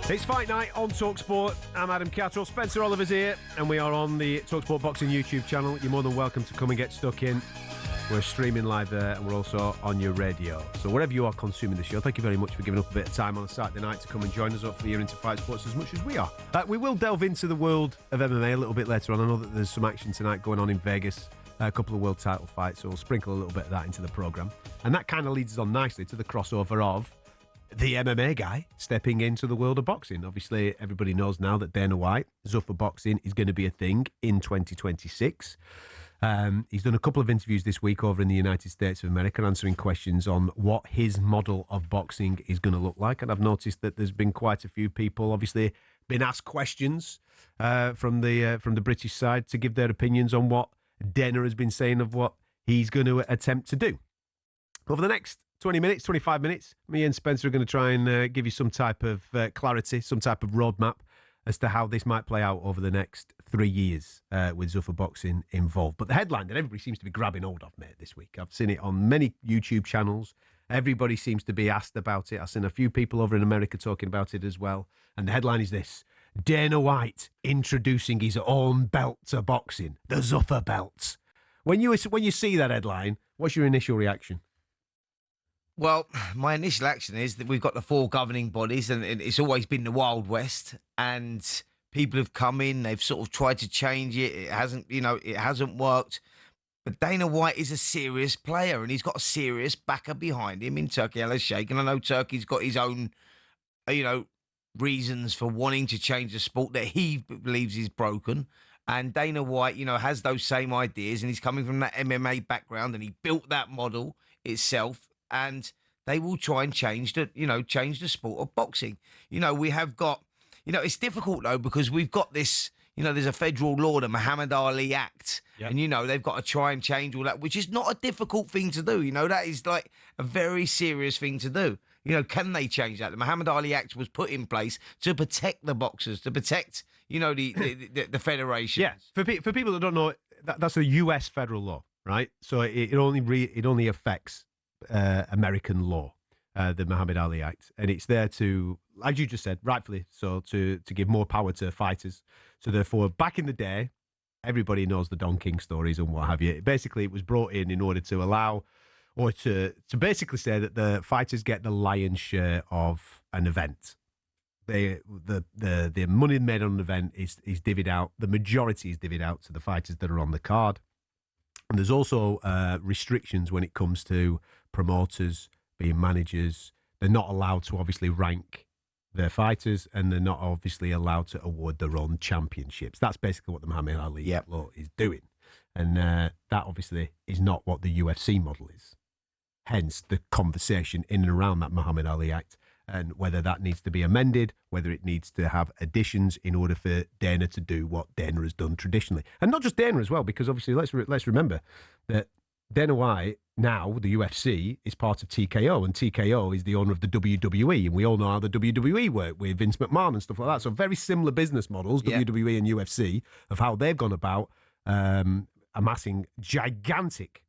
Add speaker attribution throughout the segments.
Speaker 1: It's Fight Night on talkSPORT. I'm Adam Catterall. Spencer Oliver's here, and we are on the talkSPORT Boxing YouTube channel. You're more than welcome to come and get stuck in. We're streaming live there, and we're also on your radio. So wherever you are consuming the show, thank you very much for giving up a bit of time on a Saturday night to come and join us. Hopefully you're into fight sports as much as we are. We will delve into the world of MMA a little bit later on. I know that there's some action tonight going on in Vegas, a couple of world title fights, so we'll sprinkle a little bit of that into the programme. And that kind of leads us on nicely to the crossover of the MMA guy stepping into the world of boxing. Obviously, everybody knows now that Dana White, Zuffer boxing, is going to be a thing in 2026. He's done a couple of interviews this week over in the United States of America, answering questions on what his model of boxing is going to look like. And I've noticed that there's been quite a few people, obviously, been asked questions from the British side to give their opinions on what Dana has been saying of what he's going to attempt to do. Over the next 20 minutes, 25 minutes, me and Spencer are going to try and give you some type of clarity, some type of roadmap as to how this might play out over the next 3 years with Zuffer boxing involved. But the headline that everybody seems to be grabbing hold of, mate, this week, I've seen it on many YouTube channels. Everybody seems to be asked about it. I've seen a few people over in America talking about it as well. And the headline is this: Dana White introducing his own belt to boxing, the Zuffer belt. When you see that headline, what's your initial reaction?
Speaker 2: Well, my initial action is that we've got the four governing bodies, and it's always been the Wild West, and people have come in, they've sort of tried to change it. It hasn't worked. But Dana White is a serious player, and he's got a serious backer behind him in Catterall and Spencer. And I know Turkey's got his own, reasons for wanting to change the sport that he believes is broken. And Dana White, has those same ideas, and he's coming from that MMA background, and he built that model itself. And they will try and change the sport of boxing. We have got, it's difficult though, because we've got this, there's a federal law, the Muhammad Ali Act. Yep. And, they've got to try and change all that, which is not a difficult thing to do. That is like a very serious thing to do. Can they change that? The Muhammad Ali Act was put in place to protect the boxers, to protect, the federations.
Speaker 1: Yeah, for people that don't know, that's a US federal law, right? So it only affects American law, the Muhammad Ali Act, and it's there to, as you just said, rightfully so, to give more power to fighters. So therefore, back in the day, everybody knows the Don King stories and what have you. Basically, it was brought in order to allow, or to basically say that the fighters get the lion's share of an event. The money made on an event is divvied out. The majority is divvied out to the fighters that are on the card. And there's also restrictions when it comes to promoters being managers. They're not allowed to obviously rank their fighters, and they're not obviously allowed to award their own championships. That's basically what the Muhammad Ali law is doing. And that obviously is not what the UFC model is. Hence the conversation in and around that Muhammad Ali Act, and whether that needs to be amended, whether it needs to have additions in order for Dana to do what Dana has done traditionally. And not just Dana as well, because obviously let's remember that Dana White, now the UFC, is part of TKO, and TKO is the owner of the WWE, and we all know how the WWE work with Vince McMahon and stuff like that. So very similar business models, WWE and UFC, of how they've gone about amassing gigantic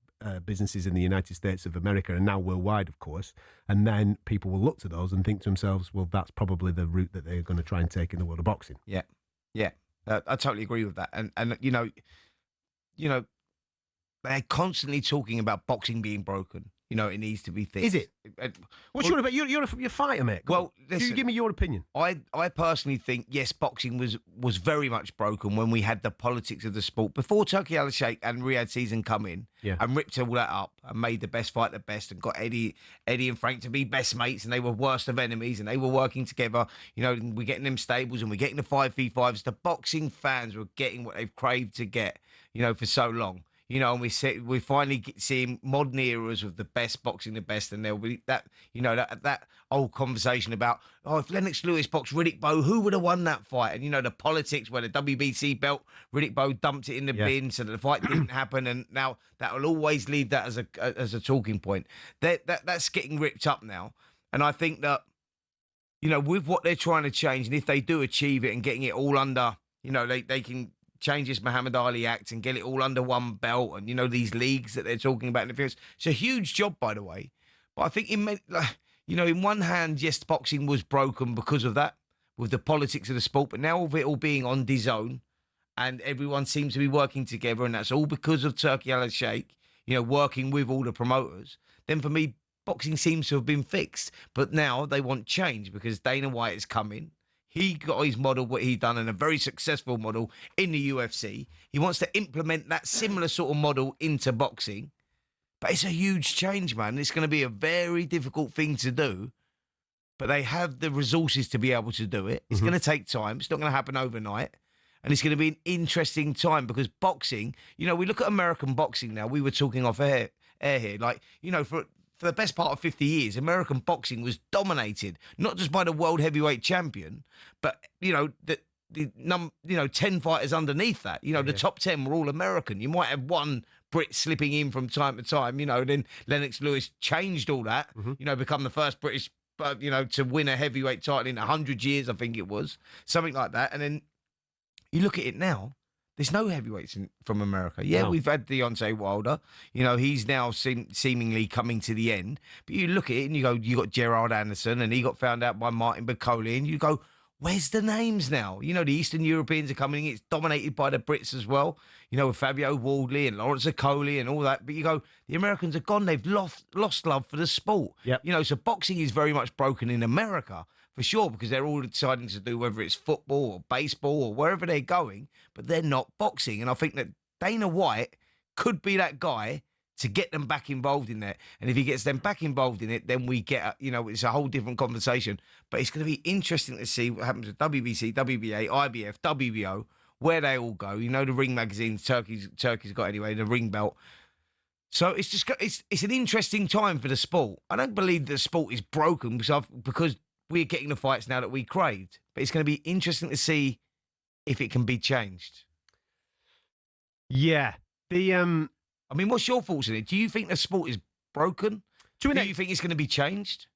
Speaker 1: businesses in the United States of America, and now worldwide, of course. And then people will look to those and think to themselves, well, that's probably the route that they're going to try and take in the world of boxing.
Speaker 2: Yeah. I totally agree with that. And they're constantly talking about boxing being broken. It needs to be fixed.
Speaker 1: Is it? What's your opinion? You're a fighter, mate. Well, listen, you give me your opinion.
Speaker 2: I personally think, yes, boxing was very much broken when we had the politics of the sport. Before Catterall and Spencer and Riyadh season come in and ripped all that up and made the best fight the best and got Eddie and Frank to be best mates, and they were worst of enemies and they were working together. We're getting them stables and we're getting the 5v5s. The boxing fans were getting what they've craved to get, for so long. And we're finally seeing modern eras of the best boxing, the best, and there'll be that, that old conversation about, if Lennox Lewis boxed Riddick Bowe, who would have won that fight? And the politics where the WBC belt, Riddick Bowe dumped it in the bin, so that the fight didn't happen, and now that will always leave that as a talking point. That's getting ripped up now, and I think that, with what they're trying to change, and if they do achieve it and getting it all under, they can change this Muhammad Ali Act and get it all under one belt, and these leagues that they're talking about in the fields. It's a huge job, by the way. But I think in one hand, yes, boxing was broken because of that. with the politics of the sport, but now with it all being on DAZN and everyone seems to be working together, and that's all because of Turkey Al Sheikh, working with all the promoters, then for me, boxing seems to have been fixed. But now they want change because Dana White is coming. He got his model, what he done, and a very successful model in the UFC. He wants to implement that similar sort of model into boxing. But it's a huge change, man. It's going to be a very difficult thing to do. But they have the resources to be able to do it. It's going to take time. It's not going to happen overnight. And it's going to be an interesting time because boxing, we look at American boxing now. We were talking off air here. Like, for the best part of 50 years, American boxing was dominated, not just by the world heavyweight champion, but, the 10 fighters underneath that. The top 10 were all American. You might have one Brit slipping in from time to time, then Lennox Lewis changed all that, become the first British, to win a heavyweight title in 100 years, I think it was, something like that. And then you look at it now, there's no heavyweights from America. Yeah, no. We've had Deontay Wilder. He's now seemingly coming to the end. But you look at it and you go, you got Gerard Anderson, and he got found out by Martin Bakole, and you go, where's the names now? The Eastern Europeans are coming in. It's dominated by the Brits as well, with Fabio Wardley and Lawrence Okoli and all that. But you go, the Americans are gone. They've lost love for the sport. Yep. So boxing is very much broken in America. For sure, because they're all deciding to do whether it's football or baseball or wherever they're going, but they're not boxing. And I think that Dana White could be that guy to get them back involved in that. And if he gets them back involved in it, then we get, it's a whole different conversation. But it's going to be interesting to see what happens with WBC, WBA, IBF, WBO, where they all go. The Ring magazine, Turkey's got anyway, the Ring belt. So it's an interesting time for the sport. I don't believe the sport is broken because we're getting the fights now that we craved. But it's going to be interesting to see if it can be changed.
Speaker 1: Yeah.
Speaker 2: What's your thoughts on it? Do you think the sport is broken? Do you think it's going to be changed?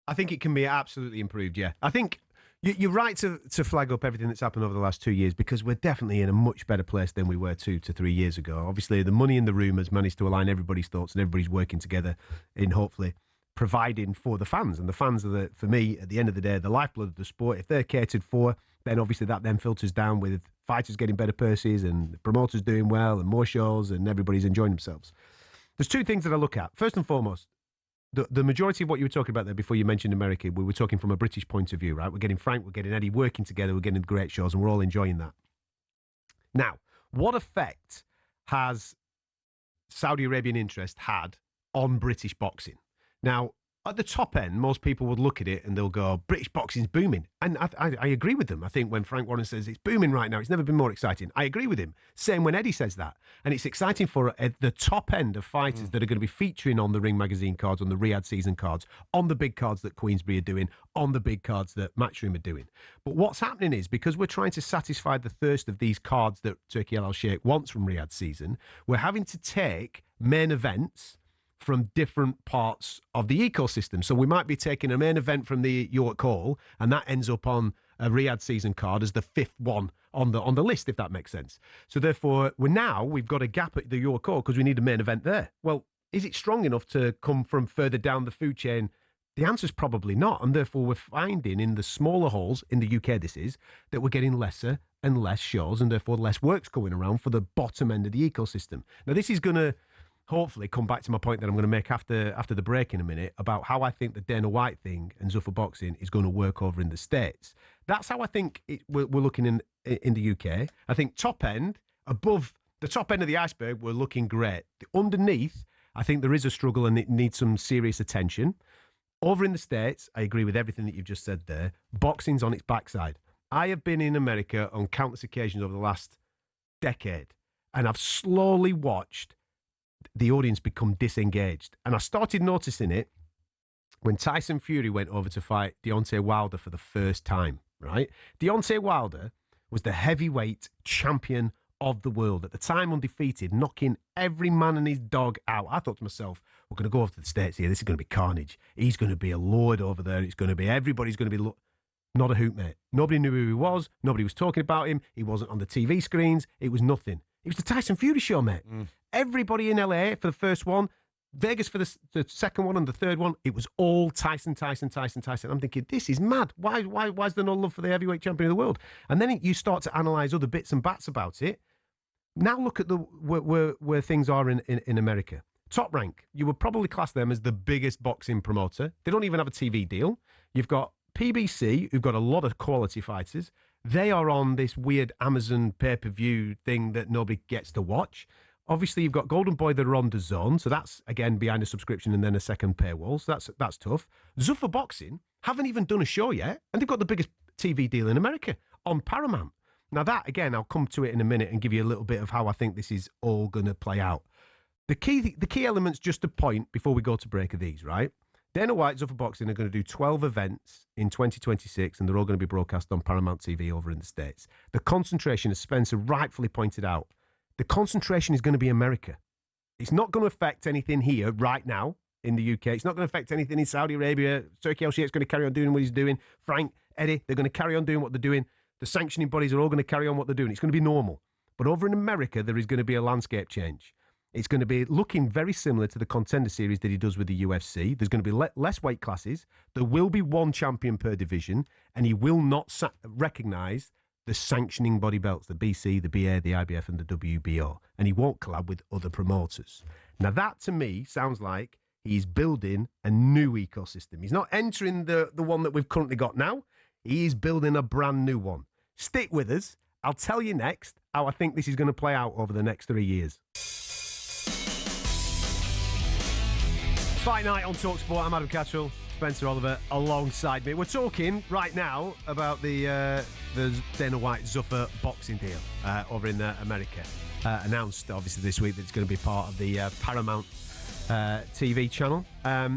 Speaker 1: I think it can be absolutely improved, yeah. I think you're right to flag up everything that's happened over the last 2 years, because we're definitely in a much better place than we were 2 to 3 years ago. Obviously, the money in the room has managed to align everybody's thoughts, and everybody's working together in hopefully providing for the fans. And the fans are, for me, at the end of the day, the lifeblood of the sport. If they're catered for, then obviously that then filters down with fighters getting better purses and promoters doing well and more shows and everybody's enjoying themselves. There's two things that I look at. First and foremost, the majority of what you were talking about there before you mentioned America, we were talking from a British point of view, right? We're getting Frank, we're getting Eddie working together, we're getting great shows, and we're all enjoying that. Now, what effect has Saudi Arabian interest had on British boxing? Now, at the top end, most people would look at it and they'll go, British boxing's booming. And I agree with them. I think when Frank Warren says it's booming right now, it's never been more exciting. I agree with him. Same when Eddie says that. And it's exciting for the top end of fighters that are going to be featuring on the Ring magazine cards, on the Riyadh season cards, on the big cards that Queensberry are doing, on the big cards that Matchroom are doing. But what's happening is, because we're trying to satisfy the thirst of these cards that Turkey Al Sheikh wants from Riyadh season, we're having to take main events from different parts of the ecosystem. So we might be taking a main event from the York Hall, and that ends up on a Riyadh season card as the fifth one on the list, if that makes sense. So therefore, we've got a gap at the York Hall because we need a main event there. Well, is it strong enough to come from further down the food chain? The answer is probably not. And therefore, we're finding in the smaller halls, in the UK this is, that we're getting lesser and less shows, and therefore less work's going around for the bottom end of the ecosystem. Now, this is going to hopefully come back to my point that I'm going to make after the break in a minute about how I think the Dana White thing and Zuffer boxing is going to work over in the States. That's how I think we're looking in the UK. I think top end, above the top end of the iceberg, we're looking great. Underneath, I think there is a struggle and it needs some serious attention. Over in the States, I agree with everything that you've just said there. Boxing's on its backside. I have been in America on countless occasions over the last decade, and I've slowly watched the audience become disengaged. And I started noticing it when Tyson Fury went over to fight Deontay Wilder for the first time, right? Deontay Wilder was the heavyweight champion of the world. At the time, undefeated, knocking every man and his dog out. I thought to myself, we're going to go over to the States here. This is going to be carnage. He's going to be a lord over there. Everybody's going to be... Not a hoot, mate. Nobody knew who he was. Nobody was talking about him. He wasn't on the TV screens. It was nothing. It was the Tyson Fury show, mate. Everybody in LA for the first one, Vegas for the second one and the third one, it was all Tyson. I'm thinking, this is mad. Why is there no love for the heavyweight champion of the world? And then you start to analyse other bits and bats about it. Now look at where things are in America. Top Rank, you would probably class them as the biggest boxing promoter. They don't even have a TV deal. You've got PBC, who've got a lot of quality fighters. They are on this weird Amazon pay-per-view thing that nobody gets to watch. Obviously, you've got Golden Boy that are on DAZN, so that's, again, behind a subscription and then a second paywall, so that's tough. Zuffer Boxing haven't even done a show yet, and they've got the biggest TV deal in America on Paramount. Now that, again, I'll come to it in a minute and give you a little bit of how I think this is all going to play out. The key elements, just to point before we go to break, are these, right? Dana White, Zuffer Boxing are going to do 12 events in 2026, and they're all going to be broadcast on Paramount TV over in the States. The concentration, as Spencer rightfully pointed out, the concentration is going to be America. It's not going to affect anything here right now in the UK. It's not going to affect anything in Saudi Arabia. Turkey Al-Sheikh's going to carry on doing what he's doing. Frank, Eddie, they're going to carry on doing what they're doing. The sanctioning bodies are all going to carry on what they're doing. It's going to be normal. But over in America, there is going to be a landscape change. It's going to be looking very similar to the Contender Series that he does with the UFC. There's going to be less weight classes. There will be one champion per division, and he will not recognise the sanctioning body belts, the BC, the BA, the IBF, and the WBO. And he won't collab with other promoters. Now, that to me sounds like he's building a new ecosystem. He's not entering the one that we've currently got now. He is building a brand new one. Stick with us. I'll tell you next how I think this is going to play out over the next 3 years. Fight Night on talkSPORT. I'm Adam Catterall, Spencer Oliver alongside me. We're talking right now about the Dana White Zuffer boxing deal over in America. Announced, obviously, this week that it's going to be part of the Paramount TV channel.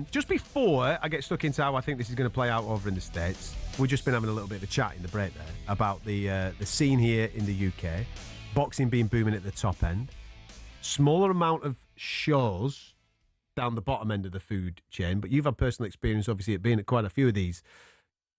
Speaker 1: Just before I get stuck into how I think this is going to play out over in the States, we've just been having a little bit of a chat in the break there about the scene here in the UK. Boxing being booming at the top end. Smaller amount of shows down the bottom end of the food chain, but you've had personal experience, obviously, at being at quite a few of these,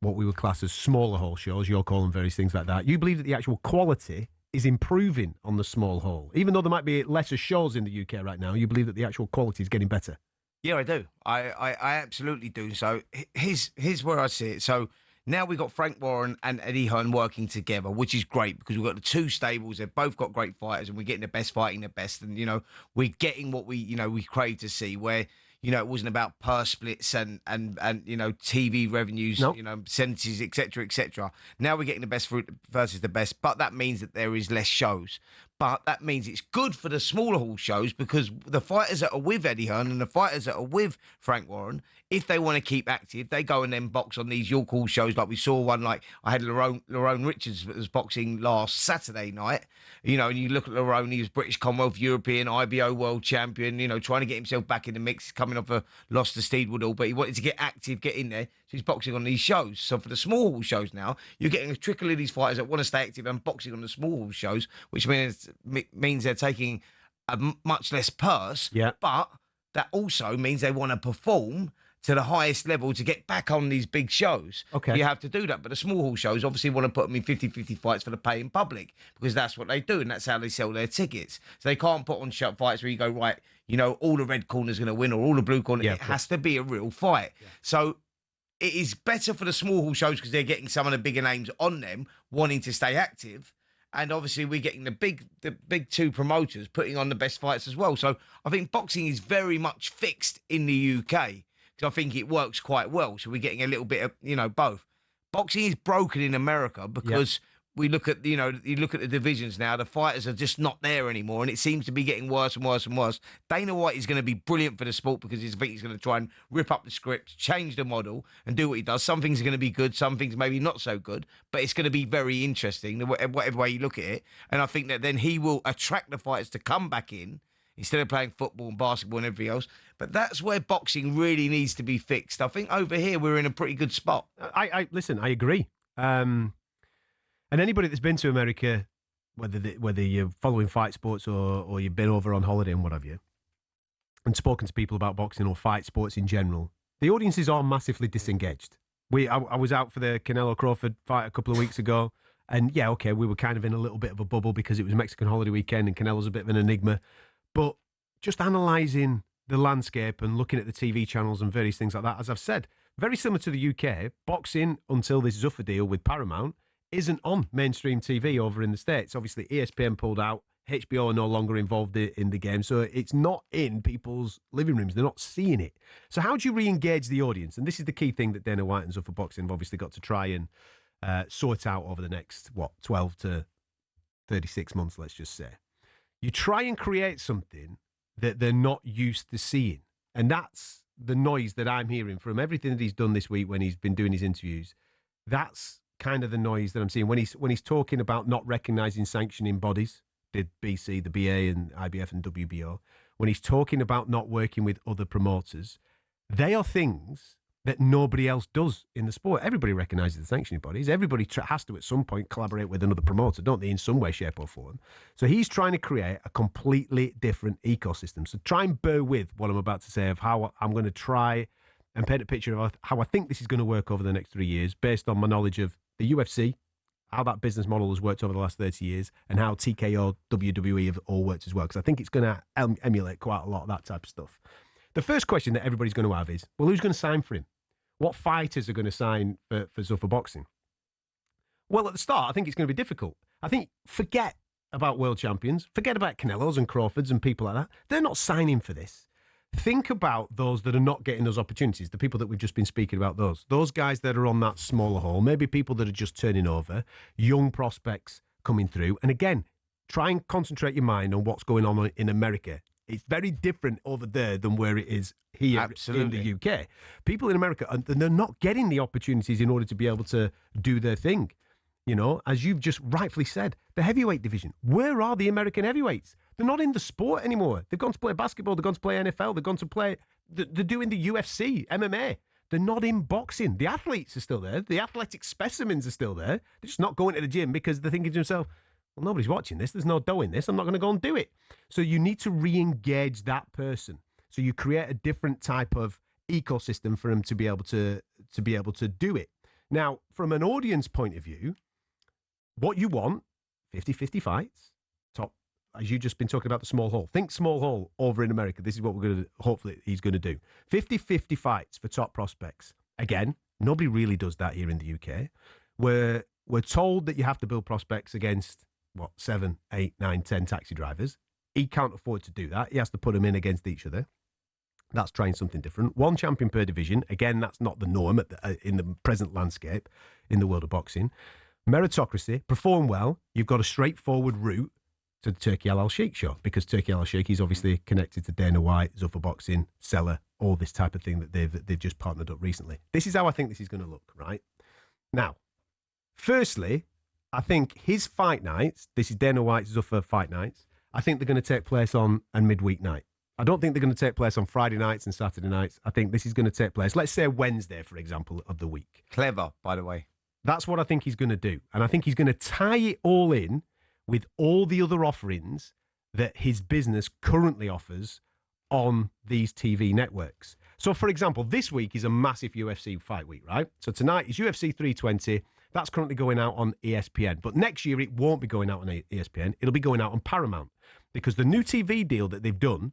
Speaker 1: what we would class as smaller hall shows. You're calling various things like that. You believe that the actual quality is improving on the small hall. Even though there might be lesser shows in the UK right now, you believe that the actual quality is getting better?
Speaker 2: Yeah, I do. I absolutely do. So here's where I see it. So now we've got Frank Warren and Eddie Hearn working together, which is great because we've got the two stables. They've both got great fighters and we're getting the best fighting the best. And, we're getting what we crave to see where, it wasn't about purse splits and TV revenues,
Speaker 1: Nope.
Speaker 2: Percentages, et cetera, et cetera. Now we're getting the best versus the best, but that means that there is less shows. But that means it's good for the smaller hall shows because the fighters that are with Eddie Hearn and the fighters that are with Frank Warren, if they want to keep active, they go and then box on these York Hall shows. Like we saw one, like I had Lerone Richards that was boxing last Saturday night. And you look at Lerone, he was British Commonwealth, European, IBO world champion, trying to get himself back in the mix, coming off a loss to Steed Woodall, but he wanted to get active, get in there. So he's boxing on these shows. So for the small hall shows now, you're getting a trickle of these fighters that want to stay active and boxing on the small hall shows, which means they're taking a much less purse.
Speaker 1: Yeah.
Speaker 2: But that also means they want to perform to the highest level to get back on these big shows.
Speaker 1: Okay.
Speaker 2: You have to do that. But the small hall shows obviously want to put them in 50-50 fights for the paying public because that's what they do and that's how they sell their tickets. So they can't put on fights where you go, right, all the red corner's going to win or all the blue corner. Yeah, it has to be a real fight. Yeah. So it is better for the small hall shows because they're getting some of the bigger names on them wanting to stay active. And obviously we're getting the big two promoters putting on the best fights as well. So I think boxing is very much fixed in the UK. I think it works quite well. So we're getting a little bit of, both. Boxing is broken in America because we look at, you look at the divisions now, the fighters are just not there anymore. And it seems to be getting worse and worse and worse. Dana White is going to be brilliant for the sport because I think he's going to try and rip up the script, change the model and do what he does. Some things are going to be good, some things maybe not so good, but it's going to be very interesting, whatever way you look at it. And I think that then he will attract the fighters to come back in instead of playing football and basketball and everything else. But that's where boxing really needs to be fixed. I think over here we're in a pretty good spot.
Speaker 1: Listen, I agree. And anybody that's been to America, whether you're following fight sports or you've been over on holiday and what have you, and spoken to people about boxing or fight sports in general, the audiences are massively disengaged. I was out for the Canelo Crawford fight a couple of weeks ago, and we were kind of in a little bit of a bubble because it was Mexican holiday weekend and Canelo's a bit of an enigma. But just analysing the landscape and looking at the TV channels and various things like that, as I've said, very similar to the UK, boxing, until this Zuffer deal with Paramount, isn't on mainstream TV over in the States. Obviously, ESPN pulled out. HBO are no longer involved in the game, so it's not in people's living rooms. They're not seeing it. So how do you re-engage the audience? And this is the key thing that Dana White and Zuffer Boxing have obviously got to try and sort out over the next, 12 to 36 months, let's just say. You try and create something that they're not used to seeing. And that's the noise that I'm hearing from everything that he's done this week when he's been doing his interviews. That's kind of the noise that I'm seeing. When he's talking about not recognising sanctioning bodies, the BC, the BA and IBF and WBO, when he's talking about not working with other promoters, they are things that nobody else does in the sport. Everybody recognises the sanctioning bodies. Everybody has to, at some point, collaborate with another promoter, don't they, in some way, shape or form? So he's trying to create a completely different ecosystem. So try and bear with what I'm about to say of how I'm going to try and paint a picture of how I think this is going to work over the next 3 years based on my knowledge of the UFC, how that business model has worked over the last 30 years, and how TKO, WWE have all worked as well, because I think it's going to emulate quite a lot of that type of stuff. The first question that everybody's going to have is, well, who's going to sign for him? What fighters are going to sign for Zuffer Boxing? Well, at the start, I think it's going to be difficult. I think forget about world champions, forget about Canelos and Crawfords and people like that. They're not signing for this. Think about those that are not getting those opportunities, the people that we've just been speaking about, those guys that are on that smaller hole, maybe people that are just turning over, young prospects coming through. And again, try and concentrate your mind on what's going on in America. It's very different over there than where it is here in the UK. People in America, they're not getting the opportunities in order to be able to do their thing. You know, as you've just rightfully said, the heavyweight division, where are the American heavyweights? They're not in the sport anymore. They've gone to play basketball. They've gone to play NFL. They've gone to play, they're doing the UFC, MMA. They're not in boxing. The athletes are still there. The athletic specimens are still there. They're just not going to the gym because they're thinking to themselves, well, nobody's watching this. There's no dough in this. I'm not going to go and do it. So you need to re-engage that person. So you create a different type of ecosystem for them to be able to do it. Now, from an audience point of view, what you want, 50-50 fights, top, as you've just been talking about the small hole. Think small hole over in America. This is what we're going to, hopefully he's going to do. 50-50 fights for top prospects. Again, nobody really does that here in the UK. We're told that you have to build prospects against, 7, 8, 9, 10 taxi drivers. He can't afford to do that. He has to put them in against each other. That's trying something different. One champion per division. Again, that's not the norm in the present landscape in the world of boxing. Meritocracy, perform well. You've got a straightforward route to the Turkey Al Sheikh show, because Turkey Al Sheikh is obviously connected to Dana White, Zuffer Boxing, Seller, all this type of thing that they've just partnered up recently. This is how I think this is going to look, right? Now, firstly, I think his fight nights, this is Dana White's Zuffer fight nights, I think they're going to take place on a midweek night. I don't think they're going to take place on Friday nights and Saturday nights. I think this is going to take place, let's say Wednesday, for example, of the week.
Speaker 2: Clever, by the way.
Speaker 1: That's what I think he's going to do. And I think he's going to tie it all in with all the other offerings that his business currently offers on these TV networks. So, for example, this week is a massive UFC fight week, right? So tonight is UFC 320. That's currently going out on ESPN. But next year, it won't be going out on ESPN. It'll be going out on Paramount, because the new TV deal that they've done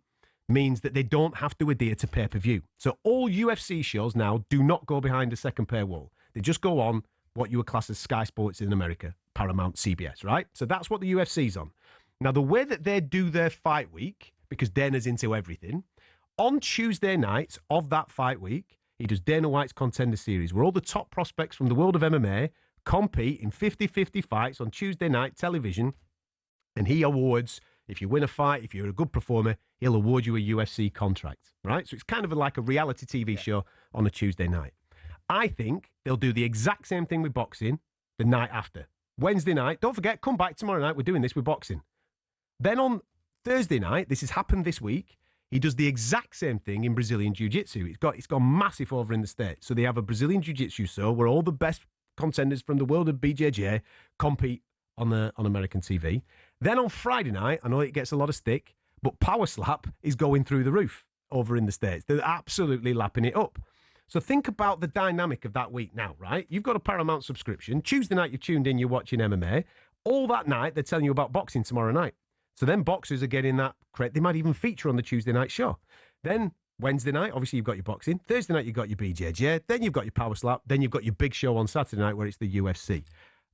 Speaker 1: means that they don't have to adhere to pay-per-view. So all UFC shows now do not go behind a second paywall. They just go on what you would class as Sky Sports in America, Paramount, CBS, right? So that's what the UFC's on. Now, the way that they do their fight week, because Dana's into everything, on Tuesday nights of that fight week, he does Dana White's Contender Series, where all the top prospects from the world of MMA compete in 50-50 fights on Tuesday night television, and he awards, if you win a fight, if you're a good performer, he'll award you a UFC contract, right? So it's kind of like a reality TV show on a Tuesday night. I think they'll do the exact same thing with boxing the night after. Wednesday night, don't forget, come back tomorrow night, we're doing this with boxing. Then on Thursday night, this has happened this week, he does the exact same thing in Brazilian Jiu-Jitsu. It's gone massive over in the States. So they have a Brazilian Jiu-Jitsu show where all the best contenders from the world of BJJ compete on American TV. Then on Friday night, I know it gets a lot of stick, but Power Slap is going through the roof over in the States. They're absolutely lapping it up. So think about the dynamic of that week now, right? You've got a Paramount subscription. Tuesday night, you've tuned in, you're watching MMA. All that night, they're telling you about boxing tomorrow night. So then boxers are getting that credit. They might even feature on the Tuesday night show. Then Wednesday night, obviously you've got your boxing. Thursday night, you've got your BJJ. Then you've got your power slap. Then you've got your big show on Saturday night where it's the UFC.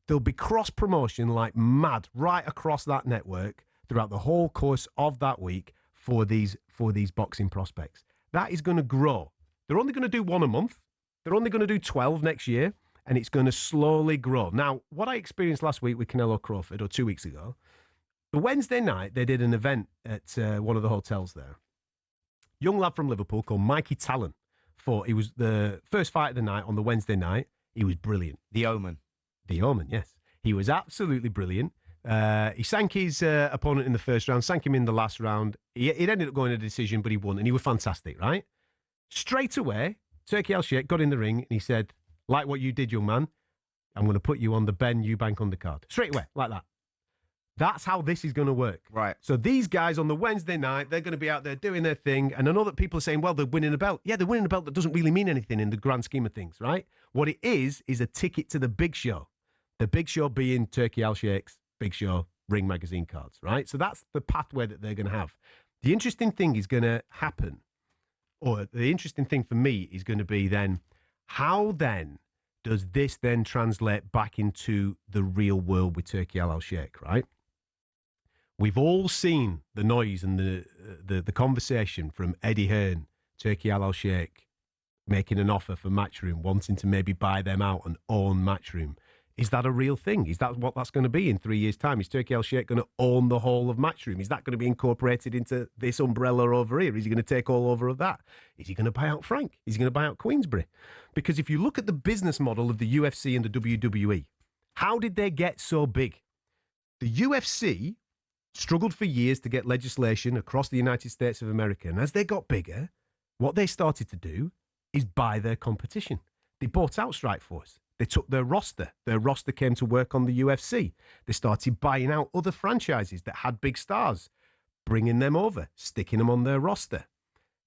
Speaker 1: There'll be cross-promotion like mad right across that network throughout the whole course of that week for these boxing prospects. That is going to grow. They're only going to do one a month. They're only going to do 12 next year, and it's going to slowly grow. Now, what I experienced last week with Canelo Crawford, or 2 weeks ago, the Wednesday night, they did an event at one of the hotels there. Young lad from Liverpool called Mikey Talon fought. He was the first fight of the night on the Wednesday night. He was brilliant.
Speaker 2: The Omen.
Speaker 1: The Omen, yes. He was absolutely brilliant. He sank his opponent in the first round, sank him in the last round. It ended up going to a decision, but he won, and he was fantastic, right? Straight away, Turkey Al-Sheikh got in the ring, and he said, like what you did, young man, I'm going to put you on the Ben Eubank undercard. Straight away, like that. That's how this is going to work.
Speaker 2: Right.
Speaker 1: So these guys on the Wednesday night, they're going to be out there doing their thing. And I know that people are saying, well, they're winning a belt. Yeah, they're winning a belt that doesn't really mean anything in the grand scheme of things, right? What it is a ticket to the big show. The big show being Turkey Al-Sheikh's big show Ring Magazine cards, right? So that's the pathway that they're going to have. The interesting thing is going to happen, or the interesting thing for me is going to be then, how then does this then translate back into the real world with Turkey Al-Sheikh, right? We've all seen the noise and the conversation from Eddie Hearn, Turkey Al-Sheikh, making an offer for Matchroom, wanting to maybe buy them out and own Matchroom. Is that a real thing? Is that what that's going to be in 3 years' time? Is Turkey Al-Sheikh going to own the whole of Matchroom? Is that going to be incorporated into this umbrella over here? Is he going to take all over of that? Is he going to buy out Frank? Is he going to buy out Queensberry? Because if you look at the business model of the UFC and the WWE, how did they get so big? The UFC struggled for years to get legislation across the United States of America. And as they got bigger, what they started to do is buy their competition. They bought out Strikeforce. They took their roster. Their roster came to work on the UFC. They started buying out other franchises that had big stars, bringing them over, sticking them on their roster.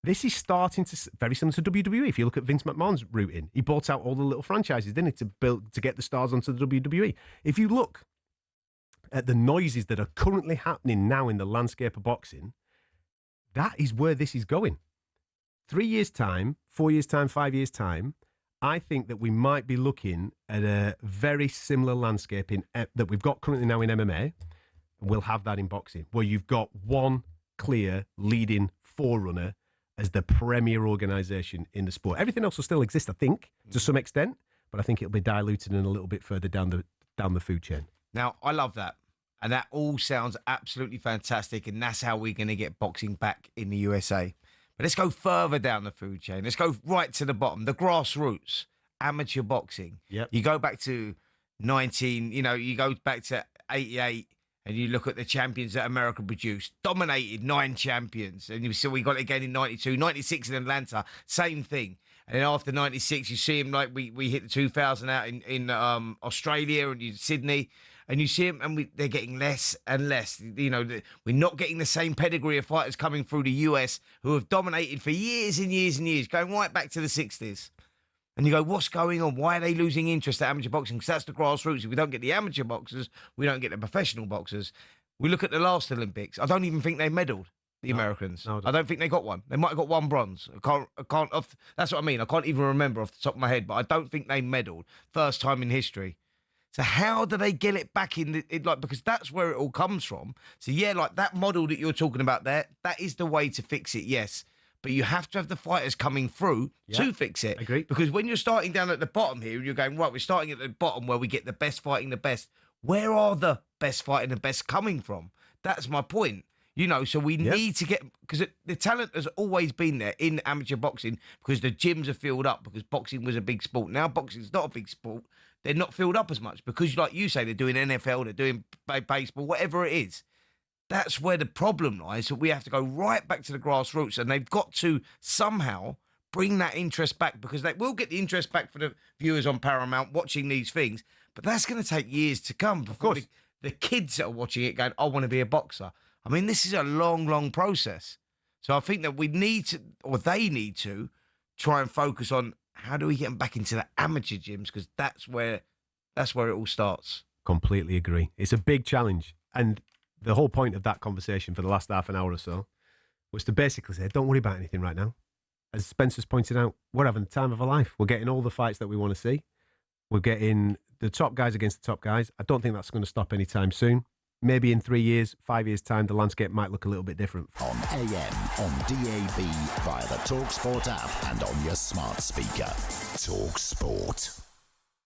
Speaker 1: This is starting to, very similar to WWE. If you look at Vince McMahon's routing, he bought out all the little franchises, didn't he, to get the stars onto the WWE. If you look at the noises that are currently happening now in the landscape of boxing, that is where this is going. 3 years' time, 4 years' time, 5 years' time, I think that we might be looking at a very similar landscape that we've got currently now in MMA. We'll have that in boxing, where you've got one clear leading forerunner as the premier organisation in the sport. Everything else will still exist, I think, to some extent, but I think it'll be diluted and a little bit further down the food chain.
Speaker 2: Now, I love that. And that all sounds absolutely fantastic. And that's how we're going to get boxing back in the USA. But let's go further down the food chain. Let's go right to the bottom, the grassroots, amateur boxing.
Speaker 1: Yep.
Speaker 2: You go back to you go back to 88 and you look at the champions that America produced, dominated 9 champions. And we got it again in 92, 96 in Atlanta, same thing. And then after 96, you see him like we hit the 2000 out in Australia and Sydney. And you see them, and they're getting less and less. You know, we're not getting the same pedigree of fighters coming through the US who have dominated for years and years and years, going right back to the 60s. And you go, what's going on? Why are they losing interest at amateur boxing? Because that's the grassroots. If we don't get the amateur boxers, we don't get the professional boxers. We look at the last Olympics. I don't even think they medalled, the Americans.
Speaker 1: No,
Speaker 2: I don't think they got one. They might have got 1 bronze. I can't. That's what I mean. I can't even remember off the top of my head, but I don't think they medalled. First time in history. So how do they get it back in? Because that's where it all comes from. So yeah, like that model that you're talking about there, that is the way to fix it. Yes, but you have to have the fighters coming through to fix it.
Speaker 1: Agreed.
Speaker 2: Because when you're starting down at the bottom here, you're going right. We're starting at the bottom where we get the best fighting the best. Where are the best fighting the best coming from? That's my point. You know, so we need to get, because the talent has always been there in amateur boxing because the gyms are filled up because boxing was a big sport. Now boxing's not a big sport. They're not filled up as much because, like you say, they're doing NFL, they're doing baseball, whatever it is. That's where the problem lies. So we have to go right back to the grassroots, and they've got to somehow bring that interest back, because they will get the interest back for the viewers on Paramount watching these things. But that's going to take years to come before the kids that are watching it going, I want to be a boxer. I mean, this is a long, long process. So I think that we need to, or they need to, try and focus on how do we get them back into the amateur gyms, because that's where it all starts.
Speaker 1: Completely agree. It's a big challenge. And the whole point of that conversation for the last half an hour or so was to basically say, don't worry about anything right now. As Spencer's pointed out, we're having the time of our life. We're getting all the fights that we want to see. We're getting the top guys against the top guys. I don't think that's going to stop anytime soon. Maybe in 3 years, 5 years' time, the landscape might look a little bit different.
Speaker 3: On AM, on DAB, via the talkSPORT app and on your smart speaker. talkSPORT.